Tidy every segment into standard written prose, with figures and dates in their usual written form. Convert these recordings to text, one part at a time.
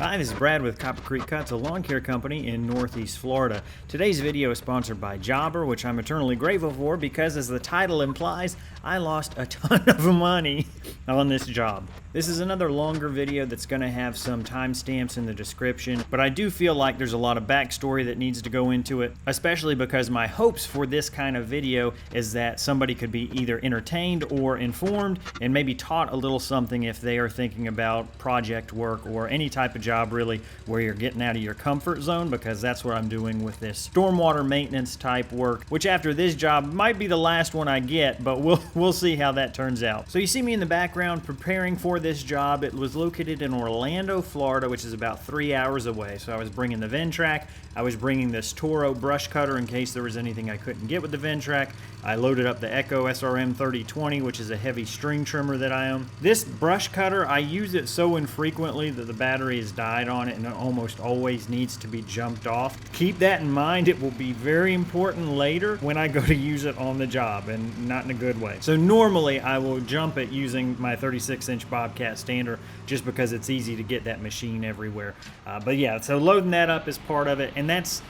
Hi, this is Brad with Copper Creek Cuts, a lawn care company in Northeast Florida. Today's video is sponsored by Jobber, which I'm eternally grateful for because, as the title implies, I lost a ton of money on this job. This is another longer video that's going to have some timestamps in the description, but I do feel like there's a lot of backstory that needs to go into it, especially because my hopes for this kind of video is that somebody could be either entertained or informed and maybe taught a little something if they are thinking about project work or any type of job really where you're getting out of your comfort zone, because that's what I'm doing with this stormwater maintenance type work, which after this job might be the last one I get, but we'll see how that turns out. So you see me in the background preparing for this job. It was located in Orlando, Florida, which is about 3 hours away. So I was bringing the Ventrac. I was bringing this Toro brush cutter in case there was anything I couldn't get with the Ventrac. I loaded up the Echo SRM 3020, which is a heavy string trimmer that I own. This brush cutter, I use it so infrequently that the battery has died on it and it almost always needs to be jumped off. Keep that in mind. It will be very important later when I go to use it on the job, and not in a good way. So normally I will jump it using my 36-inch Bobcat Stander just because it's easy to get that machine everywhere. But yeah, so loading that up is part of it, and that's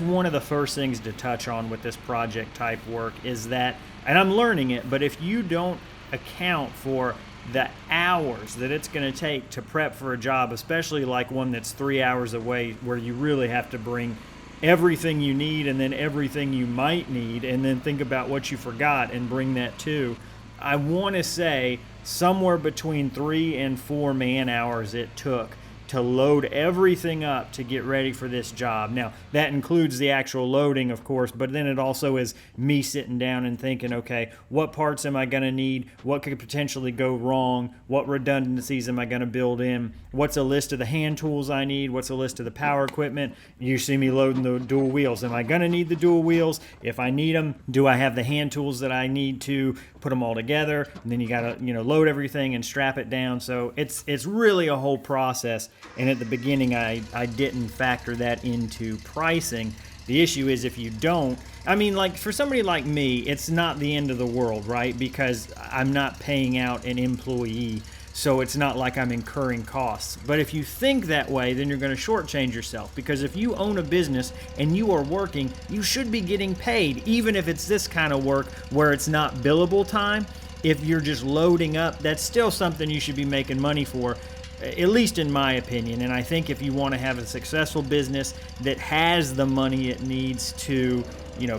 one of the first things to touch on with this project type work is that, and I'm learning it, but if you don't account for the hours that it's going to take to prep for a job, especially like one that's 3 hours away where you really have to bring everything you need and then everything you might need and then think about what you forgot and bring that too. I want to say somewhere between 3 and 4 man hours it took to load everything up to get ready for this job. Now, that includes the actual loading, of course, but then it also is me sitting down and thinking, okay, what parts am I going to need? What could potentially go wrong? What redundancies am I going to build in? What's a list of the hand tools I need? What's a list of the power equipment? You see me loading the dual wheels. Am I going to need the dual wheels? If I need them, do I have the hand tools that I need to put them all together? And then you got to, load everything and strap it down. So it's really a whole process. And at the beginning, I didn't factor that into pricing. The issue is if you don't, like for somebody like me, it's not the end of the world, right? Because I'm not paying out an employee, so it's not like I'm incurring costs. But if you think that way, then you're going to shortchange yourself, because if you own a business and you are working, you should be getting paid, even if it's this kind of work where it's not billable time. If you're just loading up, that's still something you should be making money for, at least in my opinion. And I think if you want to have a successful business that has the money it needs to,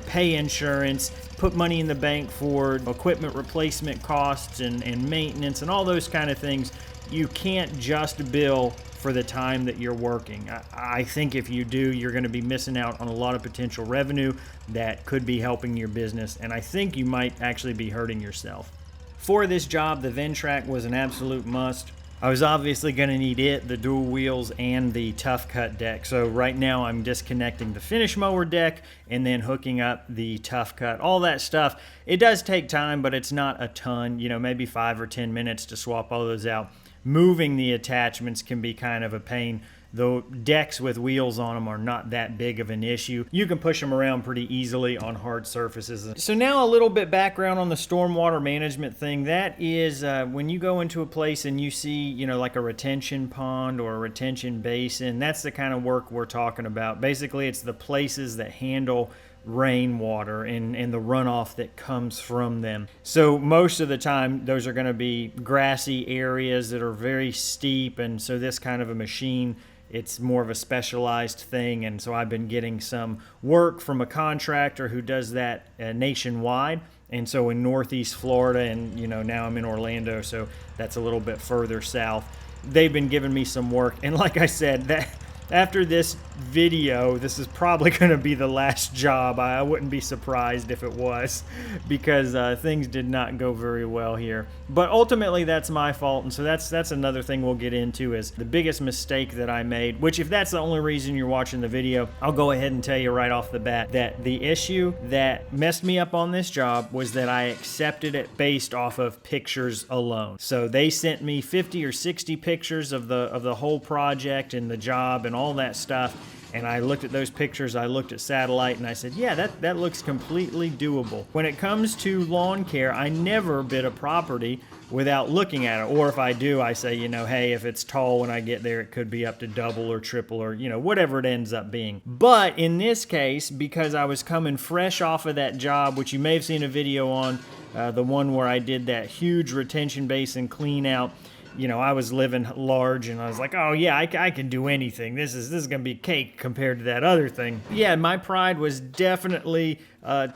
pay insurance, put money in the bank for equipment replacement costs and maintenance and all those kind of things, you can't just bill for the time that you're working. I think if you do, you're going to be missing out on a lot of potential revenue that could be helping your business, and I think you might actually be hurting yourself. For this job, the Ventrac was an absolute must. I was obviously going to need it, the dual wheels, and the Tough Cut deck. So right now I'm disconnecting the finish mower deck and then hooking up the Tough Cut. All that stuff, it does take time, but it's not a ton, maybe 5 or 10 minutes to swap all those out. Moving the attachments can be kind of a pain. Though decks with wheels on them are not that big of an issue. You can push them around pretty easily on hard surfaces. So now a little bit background on the stormwater management thing. That is when you go into a place and you see, like a retention pond or a retention basin, that's the kind of work we're talking about. Basically, it's the places that handle rainwater and the runoff that comes from them. So most of the time, those are going to be grassy areas that are very steep, and so this kind of a machine, it's more of a specialized thing, and so I've been getting some work from a contractor who does that nationwide. And so in Northeast Florida, and now I'm in Orlando, so that's a little bit further south, they've been giving me some work. And like I said, that after this video, this is probably going to be the last job. I wouldn't be surprised if it was, because things did not go very well here. But ultimately, that's my fault, and so that's another thing we'll get into, is the biggest mistake that I made, which if that's the only reason you're watching the video, I'll go ahead and tell you right off the bat that the issue that messed me up on this job was that I accepted it based off of pictures alone. So they sent me 50 or 60 pictures of the whole project and the job and all that stuff. And I looked at those pictures, I looked at satellite, and I said, yeah, that looks completely doable. When it comes to lawn care, I never bid a property without looking at it. Or if I do, I say, hey, if it's tall when I get there, it could be up to double or triple or, whatever it ends up being. But in this case, because I was coming fresh off of that job, which you may have seen a video on, the one where I did that huge retention basin clean out, I was living large and I was like, oh yeah, I can do anything. This is going to be cake compared to that other thing. Yeah, my pride was definitely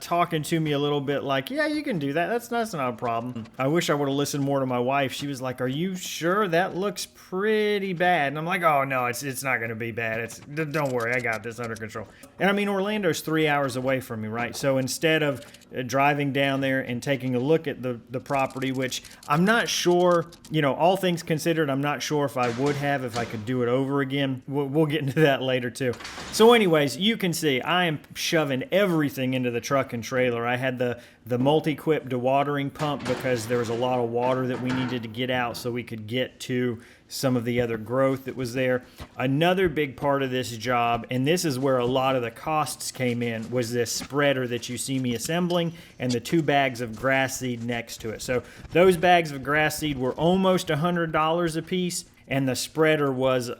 talking to me a little bit like, yeah, you can do that. That's not a problem. I wish I would have listened more to my wife. She was like, are you sure? That looks pretty bad. And I'm like, oh no, it's not going to be bad. Don't worry, I got this under control. And I mean, Orlando's 3 hours away from me, right? So instead of driving down there and taking a look at the property, which I'm not sure, all things considered, I'm not sure if I would have if I could do it over again. We'll get into that later too. So anyways, you can see I am shoving everything into the truck and trailer. I had the multi-quip dewatering pump because there was a lot of water that we needed to get out so we could get to some of the other growth that was there. Another big part of this job, and this is where a lot of the costs came in, was this spreader that you see me assembling and the 2 bags of grass seed next to it. So those bags of grass seed were almost $100 a piece, and the spreader was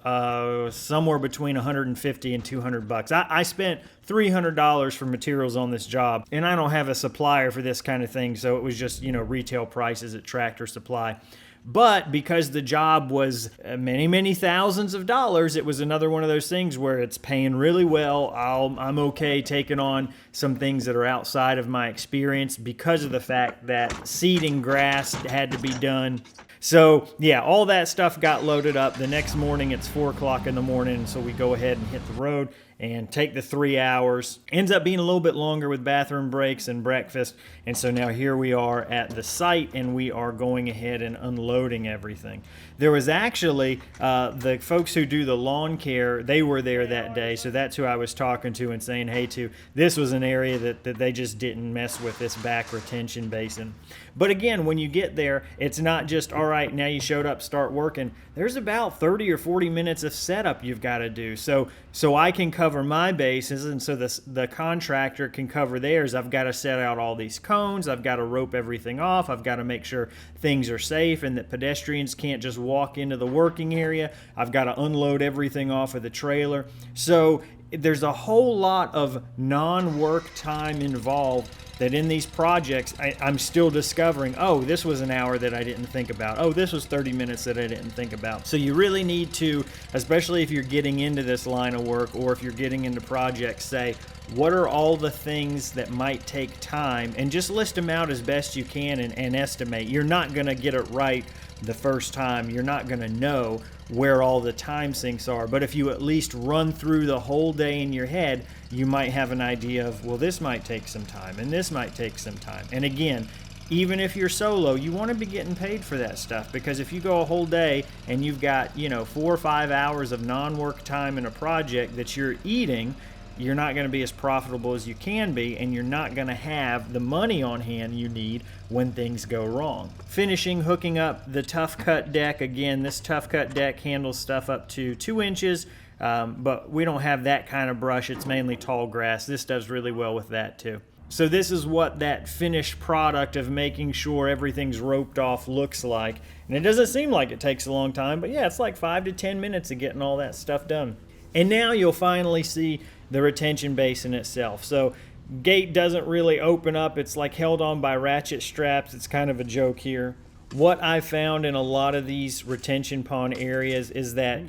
somewhere between $150 and $200. I spent $300 for materials on this job, and I don't have a supplier for this kind of thing, so it was just retail prices at Tractor Supply. But because the job was many thousands of dollars, it was another one of those things where it's paying really well. I'm okay taking on some things that are outside of my experience because of the fact that seeding grass had to be done. So yeah, all that stuff got loaded up. The next morning it's 4 o'clock in the morning, so we go ahead and hit the road and take the 3 hours. Ends up being a little bit longer with bathroom breaks and breakfast. And so now here we are at the site and we are going ahead and unloading everything. There was actually the folks who do the lawn care, they were there that day. So that's who I was talking to and saying hey to. This was an area that they just didn't mess with, this back retention basin. But again, when you get there, it's not just, all right, now you showed up, start working. There's about 30 or 40 minutes of setup you've got to do. So I can cover my bases, and so the contractor can cover theirs. I've got to set out all these cones. I've got to rope everything off. I've got to make sure things are safe and that pedestrians can't just walk into the working area. I've got to unload everything off of the trailer. So there's a whole lot of non-work time involved that in these projects, I'm still discovering, oh, this was an hour that I didn't think about. Oh, this was 30 minutes that I didn't think about. So you really need to, especially if you're getting into this line of work or if you're getting into projects, say, what are all the things that might take time? And just list them out as best you can and estimate. You're not going to get it right the first time. You're not going to know where all the time sinks are. But if you at least run through the whole day in your head, you might have an idea of, well, this might take some time and this might take some time. And again, even if you're solo, you want to be getting paid for that stuff, because if you go a whole day and you've got 4 or 5 hours of non-work time in a project that you're eating, you're not going to be as profitable as you can be, and you're not going to have the money on hand you need when things go wrong. Finishing hooking up the Tough Cut deck. Again, this Tough Cut deck handles stuff up to 2 inches, but we don't have that kind of brush. It's mainly tall grass. This does really well with that too. So this is what that finished product of making sure everything's roped off looks like. And it doesn't seem like it takes a long time, but yeah, it's like 5 to 10 minutes of getting all that stuff done. And now you'll finally see the retention basin itself. So gate doesn't really open up. It's like held on by ratchet straps. It's kind of a joke here. What I found in a lot of these retention pond areas is that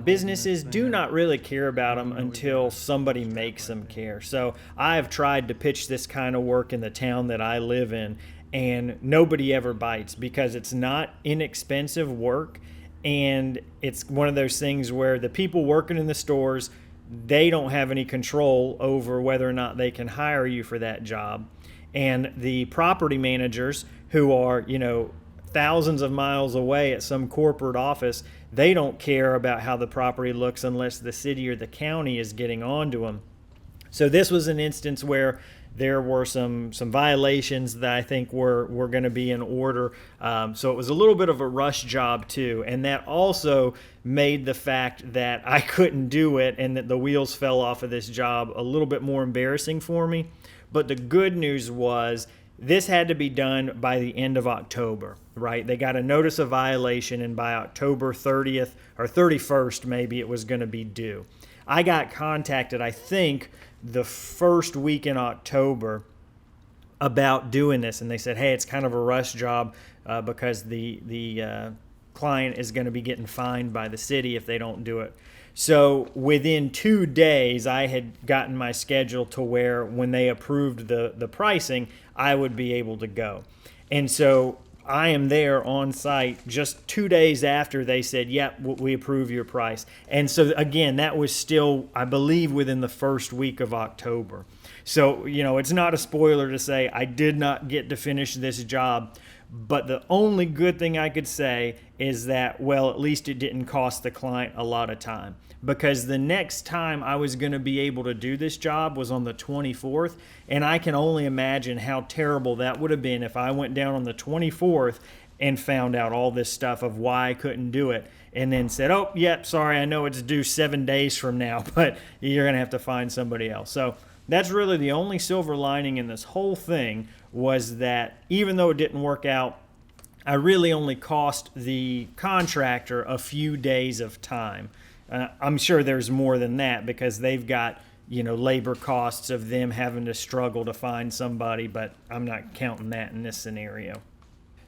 businesses do not really care about them until somebody makes them care. So I've tried to pitch this kind of work in the town that I live in, and nobody ever bites because it's not inexpensive work. And it's one of those things where the people working in the stores, they don't have any control over whether or not they can hire you for that job. And the property managers who are, thousands of miles away at some corporate office, they don't care about how the property looks unless the city or the county is getting onto them. So this was an instance where there were some violations that I think were going to be in order. So it was a little bit of a rush job too. And that also made the fact that I couldn't do it and that the wheels fell off of this job a little bit more embarrassing for me. But the good news was this had to be done by the end of October, right? They got a notice of violation, and by October 30th or 31st, maybe, it was going to be due. I got contacted, I think, the first week in October about doing this, and they said, hey, it's kind of a rush job because the client is going to be getting fined by the city if they don't do it. So within 2 days, I had gotten my schedule to where when they approved the pricing, I would be able to go. And so I am there on site just 2 days after they said, yep, we approve your price. And so again, that was still, I believe, within the first week of October. So, you know, it's not a spoiler to say I did not get to finish this job. But the only good thing I could say is that, well, at least it didn't cost the client a lot of time, because the next time I was going to be able to do this job was on the 24th, and I can only imagine how terrible that would have been if I went down on the 24th and found out all this stuff of why I couldn't do it, and then said, oh, yep, sorry, I know it's due 7 days from now, but you're going to have to find somebody else. So that's really the only silver lining in this whole thing, was that even though it didn't work out, I really only cost the contractor a few days of time. I'm sure there's more than that, because they've got, you know, labor costs of them having to struggle to find somebody, but I'm not counting that in this scenario.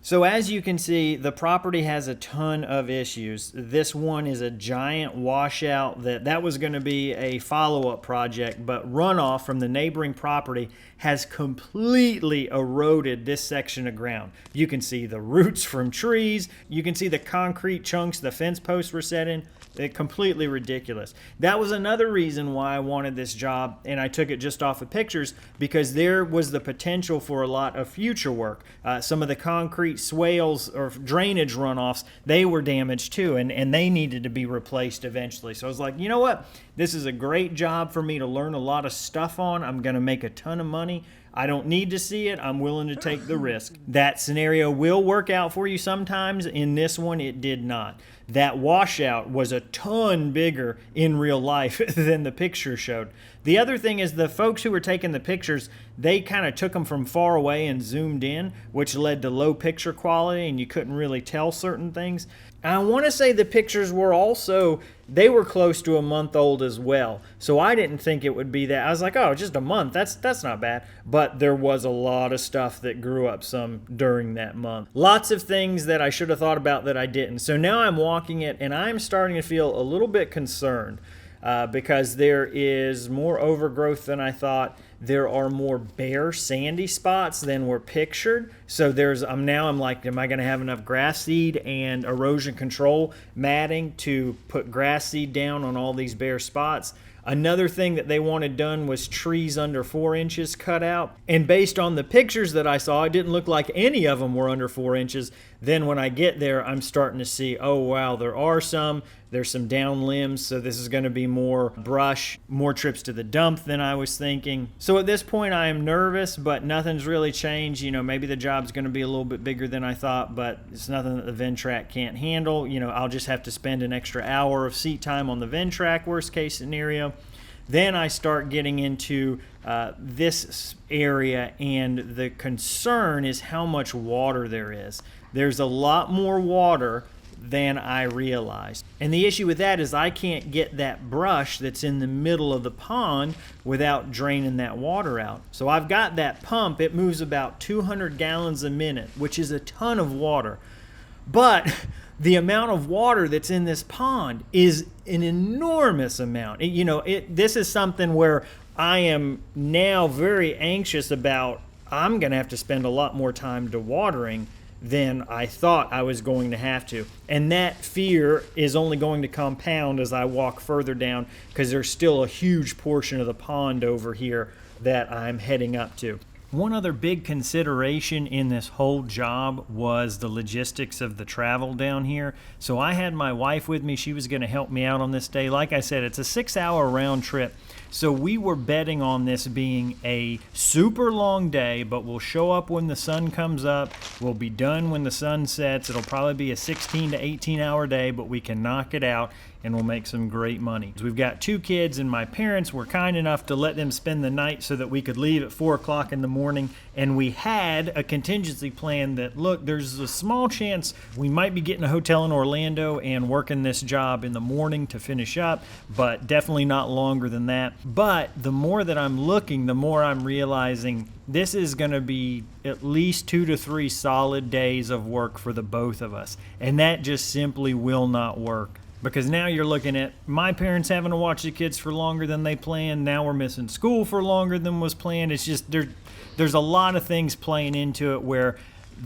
So as you can see, the property has a ton of issues. This one is a giant washout that was going to be a follow-up project, but runoff from the neighboring property has completely eroded this section of ground. You can see the roots from trees. You can see the concrete chunks the fence posts were set in. It's completely ridiculous. That was another reason why I wanted this job, and I took it just off of pictures, because there was the potential for a lot of future work. Some of the concrete swales or drainage runoffs, they were damaged too, and they needed to be replaced eventually. So I was like, you know what? This is a great job for me to learn a lot of stuff on. I'm going to make a ton of money. I don't need to see it. I'm willing to take the risk. That scenario will work out for you sometimes. In this one, it did not. That washout was a ton bigger in real life than the picture showed. The other thing is, the folks who were taking the pictures, they kind of took them from far away and zoomed in, which led to low picture quality, and you couldn't really tell certain things. And I want to say the pictures were also, they were close to a month old as well. So I didn't think it would be that. I was like, oh, just a month. That's not bad. But there was a lot of stuff that grew up some during that month. Lots of things that I should have thought about that I didn't. So now I'm walking it, and I'm starting to feel a little bit concerned because there is more overgrowth than I thought. There are more bare, sandy spots than were pictured. So I'm like, am I going to have enough grass seed and erosion control matting to put grass seed down on all these bare spots? Another thing that they wanted done was trees under 4 inches cut out. And based on the pictures that I saw, it didn't look like any of them were under 4 inches. Then when I get there, I'm starting to see, oh, wow, there are some. There's some down limbs, so this is going to be more brush, more trips to the dump than I was thinking. So at this point, I am nervous, but nothing's really changed. You know, maybe the job's going to be a little bit bigger than I thought, but it's nothing that the Ventrac can't handle. You know, I'll just have to spend an extra hour of seat time on the Ventrac, worst case scenario. Then I start getting into this area, and the concern is how much water there is. There's a lot more water than I realized. And the issue with that is I can't get that brush that's in the middle of the pond without draining that water out. So I've got that pump. It moves about 200 gallons a minute, which is a ton of water. But the amount of water that's in this pond is an enormous amount. This is something where I am now very anxious about. I'm going to have to spend a lot more time dewatering than I thought I was going to have to. And that fear is only going to compound as I walk further down, because there's still a huge portion of the pond over here that I'm heading up to. One other big consideration in this whole job was the logistics of the travel down here. So I had my wife with me. She was going to help me out on this day. Like I said, it's a 6-hour round trip. So we were betting on this being a super long day, but we'll show up when the sun comes up. We'll be done when the sun sets. It'll probably be a 16 to 18 hour day, but we can knock it out. and we'll make some great money. We've got 2 kids, and my parents were kind enough to let them spend the night so that we could leave at 4 o'clock in the morning. And we had a contingency plan that, look, there's a small chance we might be getting a hotel in Orlando and working this job in the morning to finish up, but definitely not longer than that. But the more that I'm looking, the more I'm realizing this is going to be at least 2 to 3 solid days of work for the both of us. And that just simply will not work. Because now you're looking at my parents having to watch the kids for longer than they planned. Now we're missing school for longer than was planned. It's just there's a lot of things playing into it where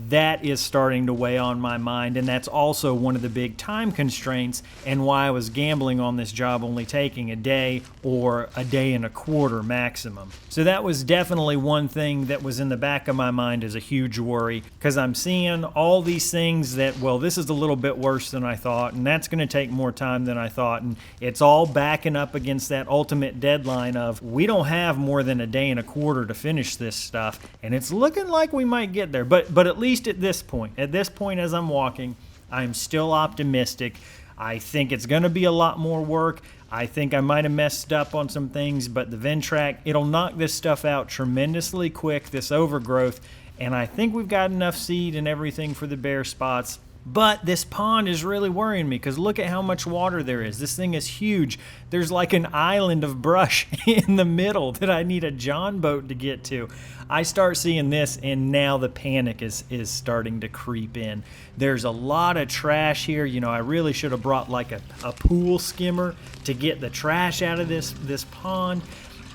that is starting to weigh on my mind, and that's also one of the big time constraints and why I was gambling on this job only taking a day or a day and a quarter maximum. So that was definitely one thing that was in the back of my mind as a huge worry, because I'm seeing all these things that, well, this is a little bit worse than I thought, and that's going to take more time than I thought, and it's all backing up against that ultimate deadline of we don't have more than a day and a quarter to finish this stuff, and it's looking like we might get there, but at least at this point as I'm walking, I'm still optimistic. I think it's going to be a lot more work. I think I might have messed up on some things, but the Ventrac, it'll knock this stuff out tremendously quick, this overgrowth, and I think we've got enough seed and everything for the bare spots. But this pond is really worrying me because look at how much water there is. This thing is huge. There's like an island of brush in the middle that I need a John boat to get to. I start seeing this, and now the panic is starting to creep in. There's a lot of trash here. You know, I really should have brought like a pool skimmer to get the trash out of this pond.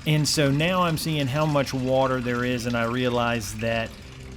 And so now I'm seeing how much water there is, and I realize that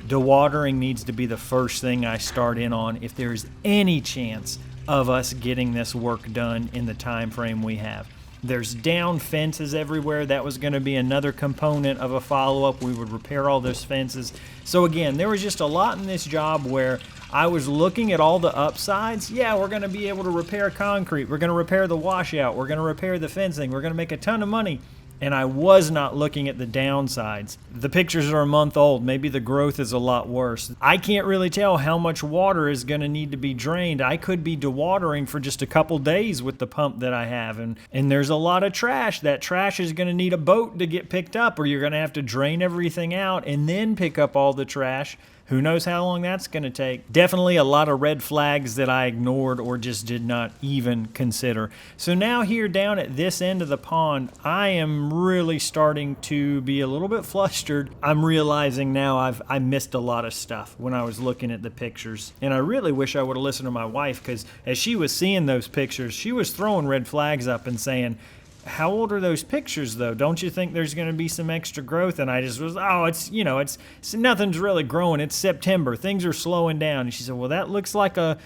dewatering needs to be the first thing I start in on if there's any chance of us getting this work done in the time frame we have. There's down fences everywhere. That was going to be another component of a follow-up. We would repair all those fences. So again, there was just a lot in this job where I was looking at all the upsides. Yeah, we're going to be able to repair concrete. We're going to repair the washout. We're going to repair the fencing. We're going to make a ton of money. And I was not looking at the downsides. The pictures are a month old. Maybe the growth is a lot worse. I can't really tell how much water is going to need to be drained. I could be dewatering for just a couple days with the pump that I have. And there's a lot of trash. That trash is going to need a boat to get picked up, or you're going to have to drain everything out and then pick up all the trash. Who knows how long that's going to take? Definitely a lot of red flags that I ignored or just did not even consider. So now here down at this end of the pond, I am really starting to be a little bit flustered. I'm realizing now I missed a lot of stuff when I was looking at the pictures. And I really wish I would have listened to my wife, because as she was seeing those pictures, she was throwing red flags up and saying, how old are those pictures though? Don't you think there's going to be some extra growth? And I just was, it's nothing's really growing. It's September. Things are slowing down. And she said, well, that looks like a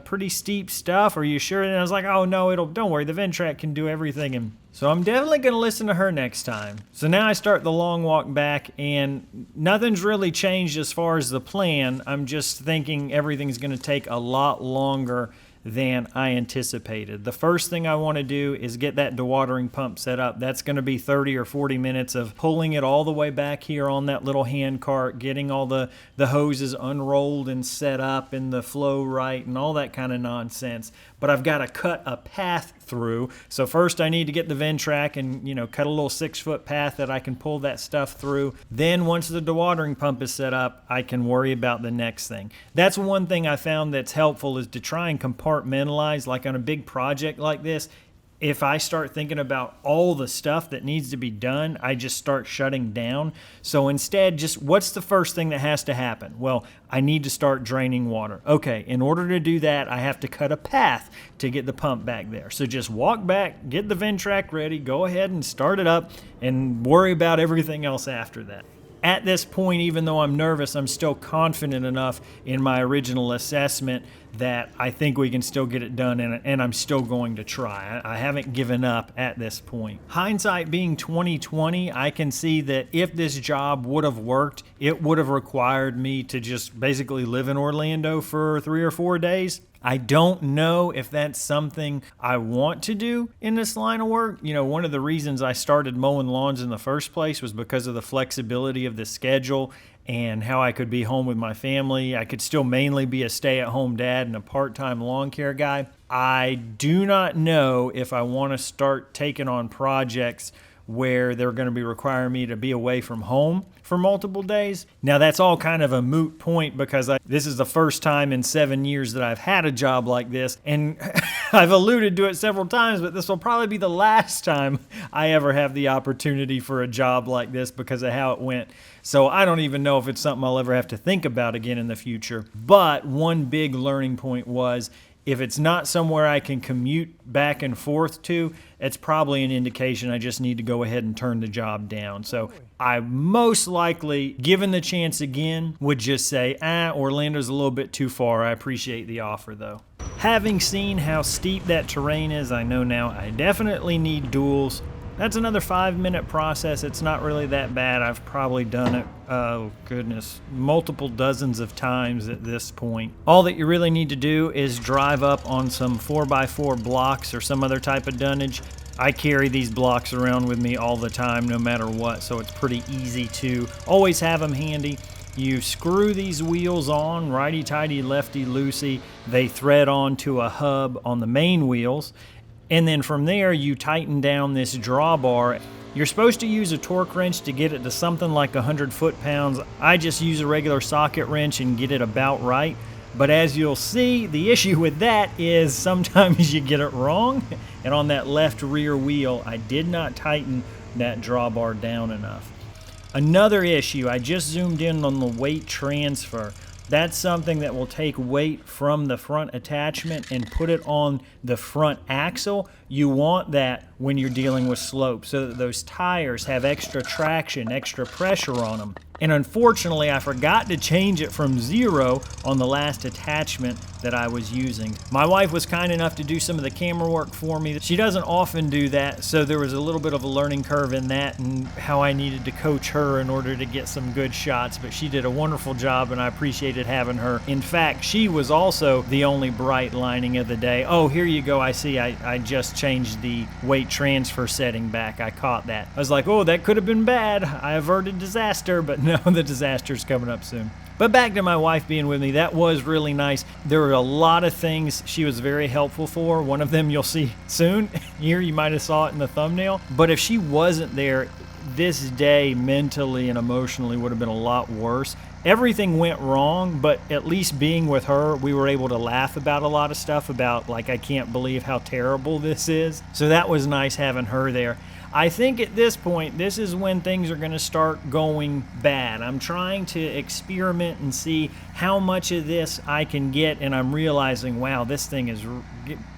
pretty steep stuff. Are you sure? And I was like, oh no, don't worry. The Ventrac can do everything. And so I'm definitely going to listen to her next time. So now I start the long walk back, and nothing's really changed as far as the plan. I'm just thinking everything's going to take a lot longer than I anticipated. The first thing I want to do is get that dewatering pump set up. That's going to be 30 or 40 minutes of pulling it all the way back here on that little hand cart, getting all the hoses unrolled and set up and the flow right and all that kind of nonsense. But I've got to cut a path through. So first I need to get the Ventrac and, cut a little 6-foot path that I can pull that stuff through. Then once the dewatering pump is set up, I can worry about the next thing. That's one thing I found that's helpful, is to try and compartmentalize, like on a big project like this. If I start thinking about all the stuff that needs to be done, I just start shutting down. So instead, just what's the first thing that has to happen? Well, I need to start draining water. Okay, in order to do that, I have to cut a path to get the pump back there. So just walk back, get the Ventrac ready, go ahead and start it up, and worry about everything else after that. At this point, even though I'm nervous, I'm still confident enough in my original assessment that I think we can still get it done, and I'm still going to try. I haven't given up at this point. Hindsight being 20/20, I can see that if this job would have worked, it would have required me to just basically live in Orlando for 3 or 4 days. I don't know if that's something I want to do in this line of work. One of the reasons I started mowing lawns in the first place was because of the flexibility of the schedule and how I could be home with my family. I could still mainly be a stay-at-home dad and a part-time lawn care guy. I do not know if I want to start taking on projects where they're going to be requiring me to be away from home for multiple days. Now, that's all kind of a moot point because this is the first time in 7 years that I've had a job like this. And I've alluded to it several times, but this will probably be the last time I ever have the opportunity for a job like this because of how it went. So I don't even know if it's something I'll ever have to think about again in the future. But one big learning point was, if it's not somewhere I can commute back and forth to, it's probably an indication I just need to go ahead and turn the job down. So I most likely, given the chance again, would just say, Orlando's a little bit too far. I appreciate the offer though. Having seen how steep that terrain is, I know now I definitely need duals. That's another 5-minute process. It's not really that bad. I've probably done it, oh goodness, multiple dozens of times at this point. All that you really need to do is drive up on some 4x4 blocks or some other type of dunnage. I carry these blocks around with me all the time, no matter what, so it's pretty easy to always have them handy. You screw these wheels on, righty-tighty, lefty-loosey. They thread onto a hub on the main wheels. And then from there, you tighten down this drawbar. You're supposed to use a torque wrench to get it to something like 100 foot-pounds. I just use a regular socket wrench and get it about right. But as you'll see, the issue with that is sometimes you get it wrong. And on that left rear wheel, I did not tighten that drawbar down enough. Another issue, I just zoomed in on the weight transfer. That's something that will take weight from the front attachment and put it on the front axle. You want that when you're dealing with slope so that those tires have extra traction, extra pressure on them. And unfortunately, I forgot to change it from 0 on the last attachment that I was using. My wife was kind enough to do some of the camera work for me. She doesn't often do that, so there was a little bit of a learning curve in that and how I needed to coach her in order to get some good shots, but she did a wonderful job and I appreciated having her. In fact, she was also the only bright lining of the day. Oh, here you go, I see I just changed the weight transfer setting back. I caught that. I was like, oh, that could have been bad. I averted disaster, but no, the disaster's coming up soon. But back to my wife being with me, that was really nice. There were a lot of things she was very helpful for. One of them you'll see soon. Here, you might have saw it in the thumbnail. But if she wasn't there, this day mentally and emotionally would have been a lot worse. Everything went wrong, but at least being with her, we were able to laugh about a lot of stuff about, like, I can't believe how terrible this is. So that was nice having her there. I think at this point, this is when things are going to start going bad. I'm trying to experiment and see how much of this I can get, and I'm realizing, wow, this thing it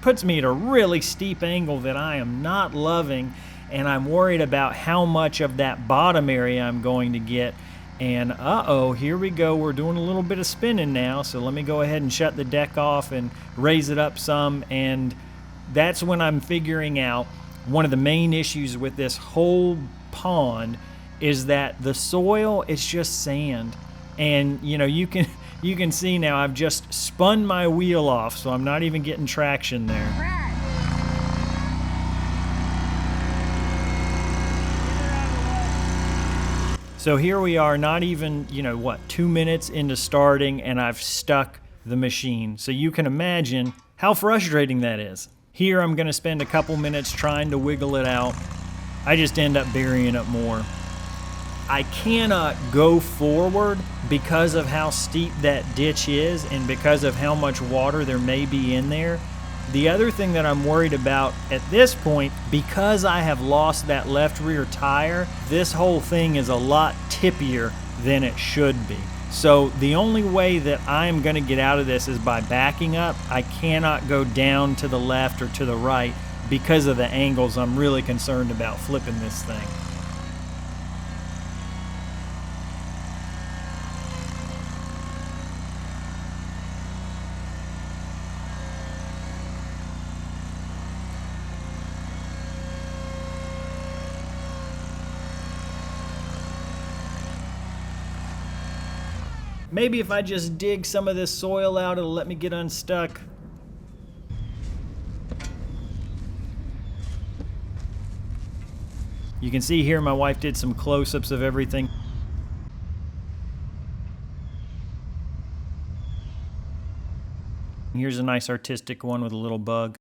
puts me at a really steep angle that I am not loving, and I'm worried about how much of that bottom area I'm going to get. And uh-oh, here we go. We're doing a little bit of spinning now, so let me go ahead and shut the deck off and raise it up some, and that's when I'm figuring out one of the main issues with this whole pond is that the soil is just sand. And you know, you can see now I've just spun my wheel off, so I'm not even getting traction there. So here we are, not even, 2 minutes into starting, and I've stuck the machine. So you can imagine how frustrating that is. Here I'm going to spend a couple minutes trying to wiggle it out. I just end up burying it more. I cannot go forward because of how steep that ditch is and because of how much water there may be in there. The other thing that I'm worried about at this point, because I have lost that left rear tire, this whole thing is a lot tippier than it should be. So the only way that I'm going to get out of this is by backing up. I cannot go down to the left or to the right because of the angles. I'm really concerned about flipping this thing. Maybe if I just dig some of this soil out, it'll let me get unstuck. You can see here my wife did some close-ups of everything. Here's a nice artistic one with a little bug.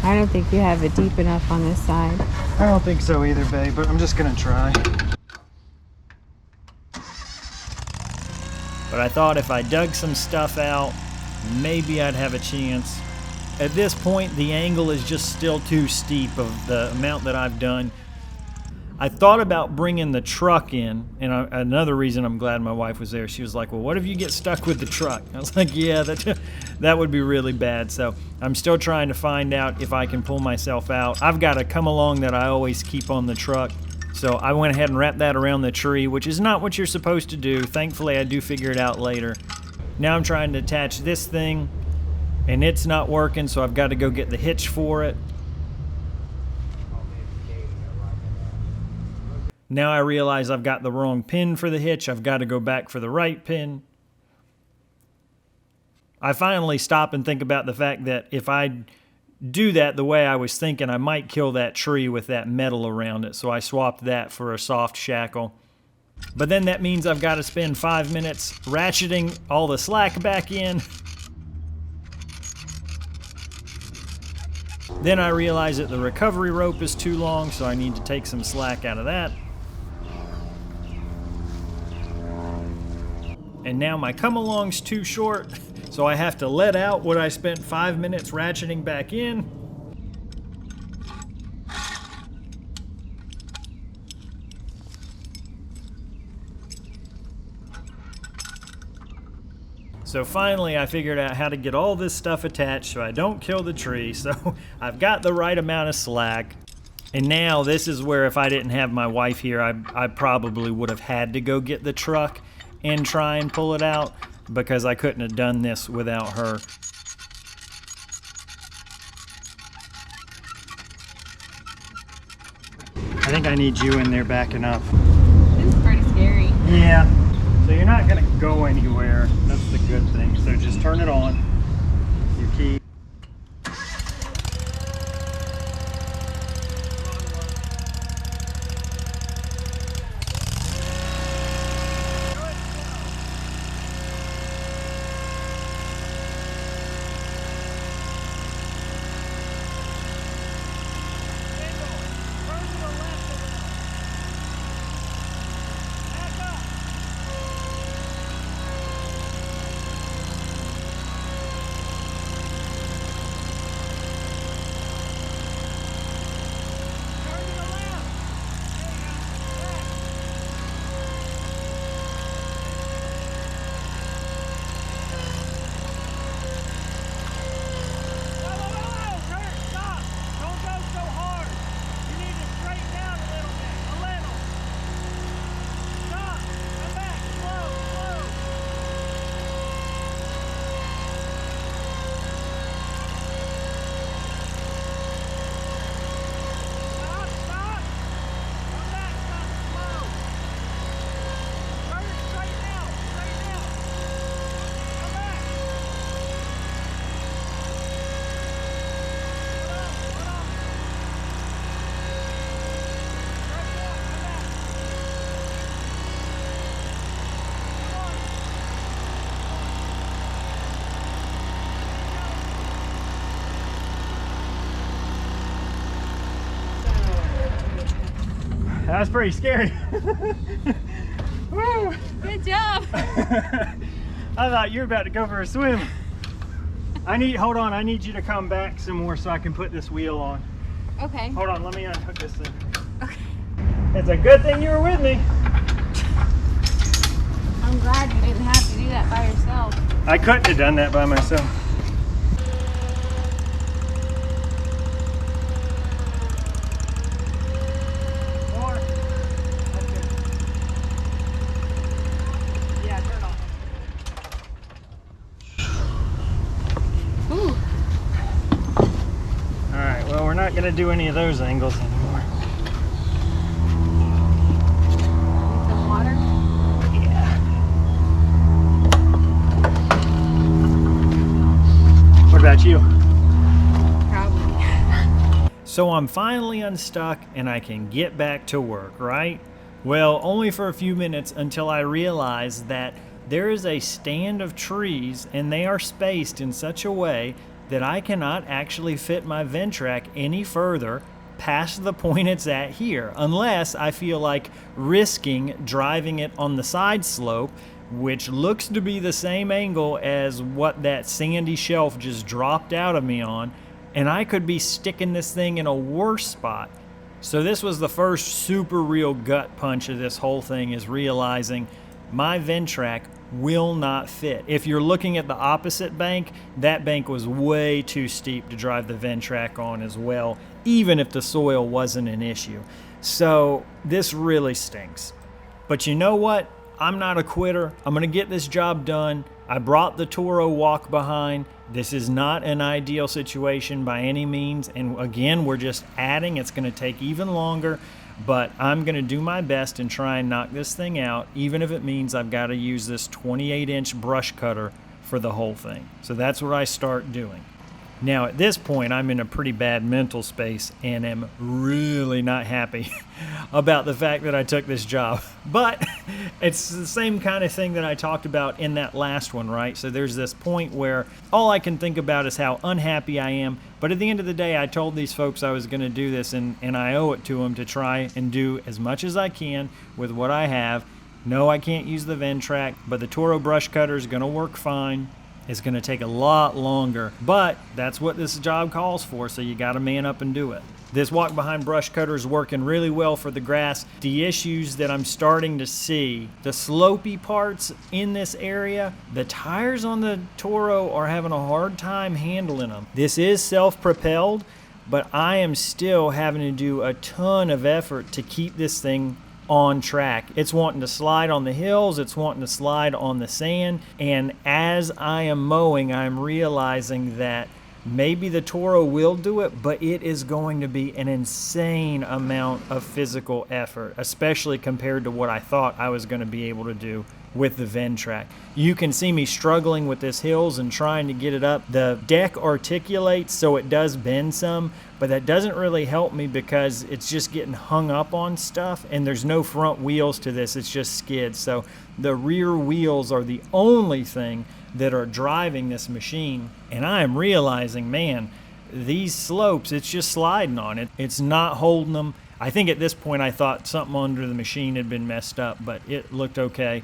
I don't think you have it deep enough on this side. I don't think so either, babe, but I'm just gonna try. But I thought if I dug some stuff out, maybe I'd have a chance. At this point, the angle is just still too steep of the amount that I've done. I thought about bringing the truck in, and another reason I'm glad my wife was there, she was like, well, what if you get stuck with the truck? I was like, yeah, that would be really bad. So I'm still trying to find out if I can pull myself out. I've got a come along that I always keep on the truck. So I went ahead and wrapped that around the tree, which is not what you're supposed to do. Thankfully, I do figure it out later. Now I'm trying to attach this thing, and it's not working, so I've got to go get the hitch for it. Now I realize I've got the wrong pin for the hitch. I've got to go back for the right pin. I finally stop and think about the fact that if I do that the way I was thinking, I might kill that tree with that metal around it. So I swapped that for a soft shackle. But then that means I've got to spend 5 minutes ratcheting all the slack back in. Then I realize that the recovery rope is too long, so I need to take some slack out of that. And now my come-along's too short, so I have to let out what I spent 5 minutes ratcheting back in. So finally I figured out how to get all this stuff attached so I don't kill the tree. So I've got the right amount of slack. And now this is where if I didn't have my wife here, I probably would have had to go get the truck and try and pull it out, because I couldn't have done this without her. I think I need you in there backing up. This is pretty scary. Yeah. So you're not gonna go anywhere. That's the good thing. So just turn it on. Your key. That was pretty scary. Woo! Good job. I thought you were about to go for a swim. Hold on, I need you to come back some more so I can put this wheel on. Okay. Hold on, let me unhook this thing. Okay. It's a good thing you were with me. I'm glad you didn't have to do that by yourself. I couldn't have done that by myself. More. Okay. Yeah, turn on. Ooh. Alright, well, we're not going to do any of those angles anymore. Some water. Yeah. that you? Probably. So I'm finally unstuck and I can get back to work, right? Well, only for a few minutes until I realize that there is a stand of trees and they are spaced in such a way that I cannot actually fit my Ventrac any further past the point it's at here, unless I feel like risking driving it on the side slope, which looks to be the same angle as what that sandy shelf just dropped out of me on, and I could be sticking this thing in a worse spot. So this was the first super real gut punch of this whole thing, is realizing my Ventrac will not fit. If you're looking at the opposite bank, that bank was way too steep to drive the Ventrac on as well, even if the soil wasn't an issue. So this really stinks. But you know what? I'm not a quitter. I'm gonna get this job done. I brought the Toro walk behind. This is not an ideal situation by any means. And again, we're just adding. It's gonna take even longer, but I'm gonna do my best and try and knock this thing out, even if it means I've gotta use this 28-inch brush cutter for the whole thing. So that's what I start doing. Now at this point, I'm in a pretty bad mental space and am really not happy about the fact that I took this job. But it's the same kind of thing that I talked about in that last one, right? So there's this point where all I can think about is how unhappy I am. But at the end of the day, I told these folks I was going to do this, and I owe it to them to try and do as much as I can with what I have. No, I can't use the Ventrac, but the Toro brush cutter is going to work fine. It's going to take a lot longer, but that's what this job calls for, so you got to man up and do it. This walk behind brush cutter is working really well for the grass. The issues that I'm starting to see, the slopey parts in this area, the tires on the Toro are having a hard time handling them. This is self-propelled, but I am still having to do a ton of effort to keep this thing on track. It's wanting to slide on the hills, it's wanting to slide on the sand, and as I am mowing, I'm realizing that maybe the Toro will do it, but it is going to be an insane amount of physical effort, especially compared to what I thought I was going to be able to do with the Ventrac. You can see me struggling with this hills and trying to get it up. The deck articulates, so it does bend some, but that doesn't really help me because it's just getting hung up on stuff, and there's no front wheels to this, it's just skids. So the rear wheels are the only thing that are driving this machine, and I am realizing, man, these slopes, it's just sliding on it. It's not holding them. I think at this point I thought something under the machine had been messed up, but it looked okay.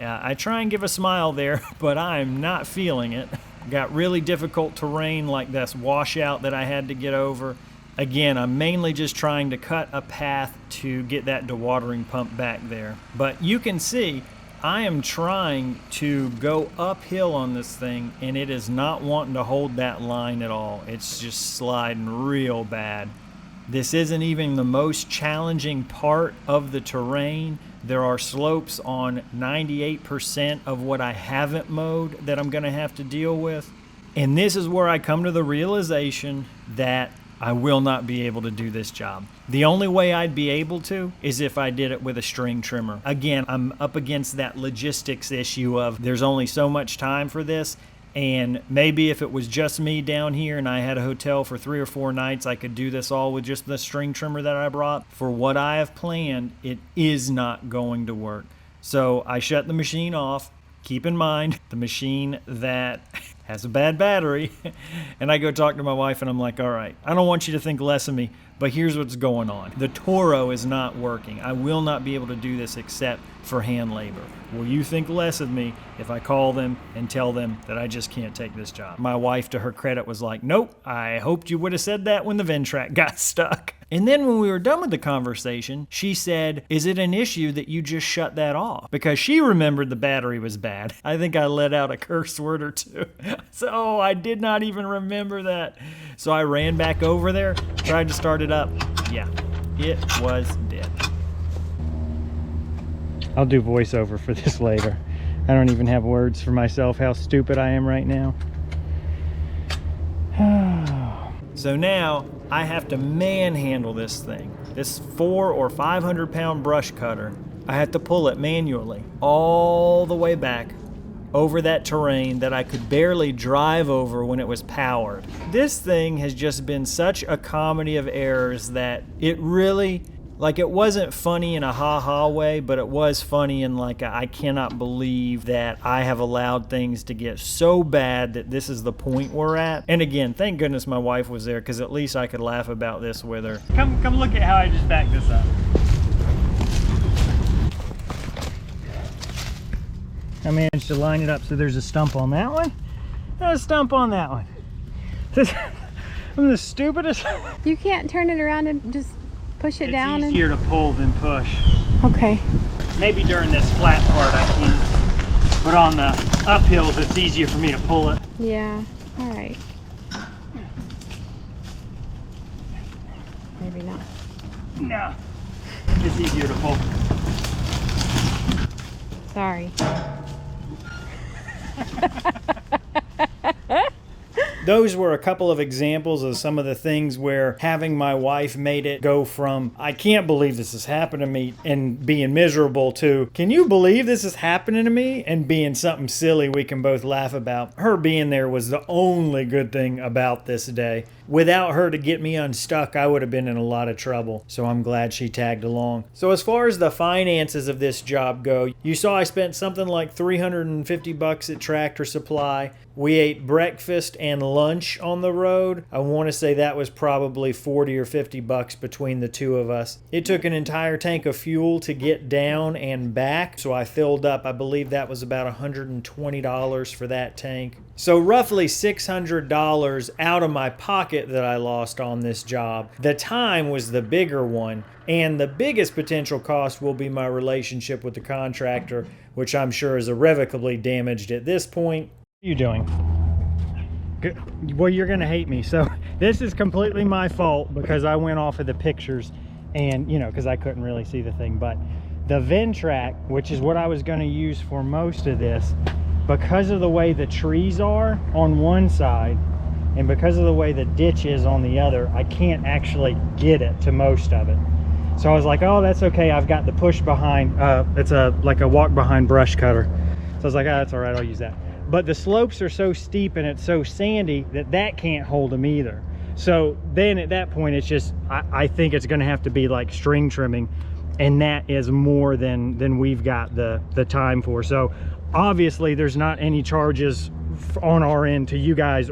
I try and give a smile there, but I'm not feeling it. Got really difficult terrain like this washout that I had to get over. Again, I'm mainly just trying to cut a path to get that dewatering pump back there. But you can see I am trying to go uphill on this thing, and it is not wanting to hold that line at all. It's just sliding real bad. This isn't even the most challenging part of the terrain. There are slopes on 98% of what I haven't mowed that I'm going to have to deal with. And this is where I come to the realization that I will not be able to do this job. The only way I'd be able to is if I did it with a string trimmer. Again, I'm up against that logistics issue of there's only so much time for this. And maybe if it was just me down here and I had a hotel for 3 or 4 nights, I could do this all with just the string trimmer that I brought. For what I have planned, it is not going to work. So I shut the machine off. Keep in mind, the machine that has a bad battery. And I go talk to my wife and I'm like, all right, I don't want you to think less of me, but here's what's going on. The Toro is not working. I will not be able to do this except for hand labor. Will you think less of me if I call them and tell them that I just can't take this job? My wife, to her credit, was like, nope, I hoped you would have said that when the Ventrac got stuck. And then when we were done with the conversation, she said, is it an issue that you just shut that off? Because she remembered the battery was bad. I think I let out a curse word or two. So I did not even remember that. So I ran back over there, tried to start it up. Yeah, it was dead. I'll do voiceover for this later. I don't even have words for myself how stupid I am right now. So now I have to manhandle this thing. This 400 or 500 pound brush cutter. I have to pull it manually all the way back over that terrain that I could barely drive over when it was powered. This thing has just been such a comedy of errors that it really, like, it wasn't funny in a ha-ha way, but it was funny in like I cannot believe that I have allowed things to get so bad that this is the point we're at. And again, thank goodness my wife was there, because at least I could laugh about this with her. Come look at how I just backed this up. I managed to line it up so there's a stump on that one and a stump on that one. I'm the stupidest. You can't turn it around and just push it down. It's easier to pull than push. Okay. Maybe during this flat part I can, but on the uphills it's easier for me to pull it. Yeah, all right. Maybe not. No, it's easier to pull. Sorry. Those were a couple of examples of some of the things where having my wife made it go from, I can't believe this has happened to me, and being miserable, to, can you believe this is happening to me, and being something silly we can both laugh about. Her being there was the only good thing about this day. Without her to get me unstuck, I would have been in a lot of trouble. So I'm glad she tagged along. So as far as the finances of this job go, you saw I spent something like $350 at Tractor Supply. We ate breakfast and lunch on the road. I want to say that was probably 40 or 50 bucks between the two of us. It took an entire tank of fuel to get down and back, so I filled up. I believe that was about $120 for that tank. So roughly $600 out of my pocket that I lost on this job. The time was the bigger one, and the biggest potential cost will be my relationship with the contractor, which I'm sure is irrevocably damaged at this point. What are you doing? Good. Well, you're gonna hate me. So this is completely my fault because I went off of the pictures, and you know, because I couldn't really see the thing. But the Ventrac, which is what I was going to use for most of this, because of the way the trees are on one side and because of the way the ditch is on the other, I can't actually get it to most of it. So I was like, oh, that's okay, I've got the push behind, it's like a walk behind brush cutter. So I was like, oh, that's all right, I'll use that. But the slopes are so steep and it's so sandy that can't hold them either. So then at that point, it's just, I think it's gonna have to be like string trimming, and that is more than we've got the time for. So obviously there's not any charges on our end to you guys,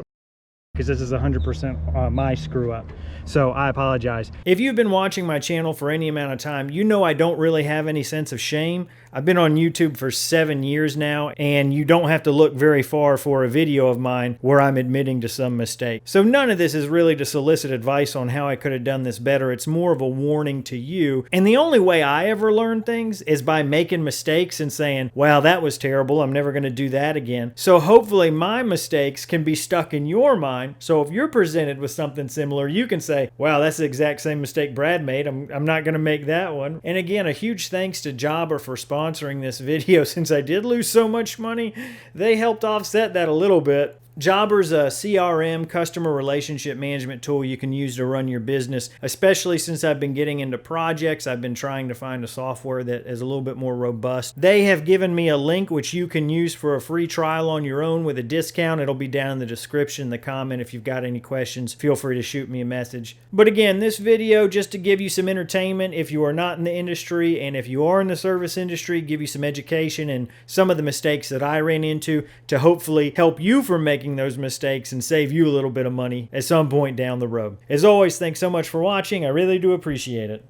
because this is 100% my screw up. So I apologize. If you've been watching my channel for any amount of time, you know I don't really have any sense of shame. I've been on YouTube for 7 years now, and you don't have to look very far for a video of mine where I'm admitting to some mistake. So none of this is really to solicit advice on how I could have done this better. It's more of a warning to you. And the only way I ever learn things is by making mistakes and saying, wow, that was terrible, I'm never gonna do that again. So hopefully my mistakes can be stuck in your mind. So if you're presented with something similar, you can say, wow, that's the exact same mistake Brad made. I'm not going to make that one. And again, a huge thanks to Jobber for sponsoring this video. Since I did lose so much money, they helped offset that a little bit. Jobber's a CRM, customer relationship management tool you can use to run your business, especially since I've been getting into projects. I've been trying to find a software that is a little bit more robust. They have given me a link which you can use for a free trial on your own with a discount. It'll be down in the description, the comment. If you've got any questions, feel free to shoot me a message. But again, this video, just to give you some entertainment if you are not in the industry, and if you are in the service industry, give you some education and some of the mistakes that I ran into to hopefully help you from making those mistakes and save you a little bit of money at some point down the road. As always, thanks so much for watching. I really do appreciate it.